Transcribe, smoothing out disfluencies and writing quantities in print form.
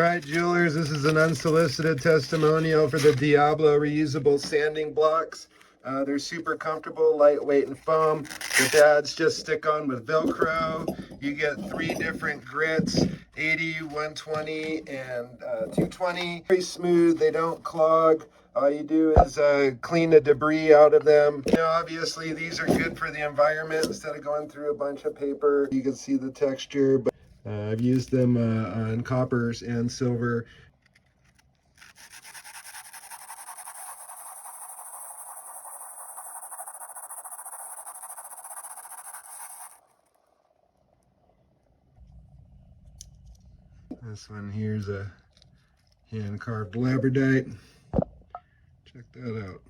Alright, jewelers, this is an unsolicited testimonial for the Diablo reusable sanding blocks. They're super comfortable, lightweight, and foam. The pads just stick on with Velcro. You get 3 different grits, 80, 120, and 220. Very smooth, they don't clog. All you do is clean the debris out of them. You know, obviously these are good for the environment instead of going through a bunch of paper. You can see the texture, but I've used them on coppers and silver. This one here's a hand-carved Labradorite. Check that out.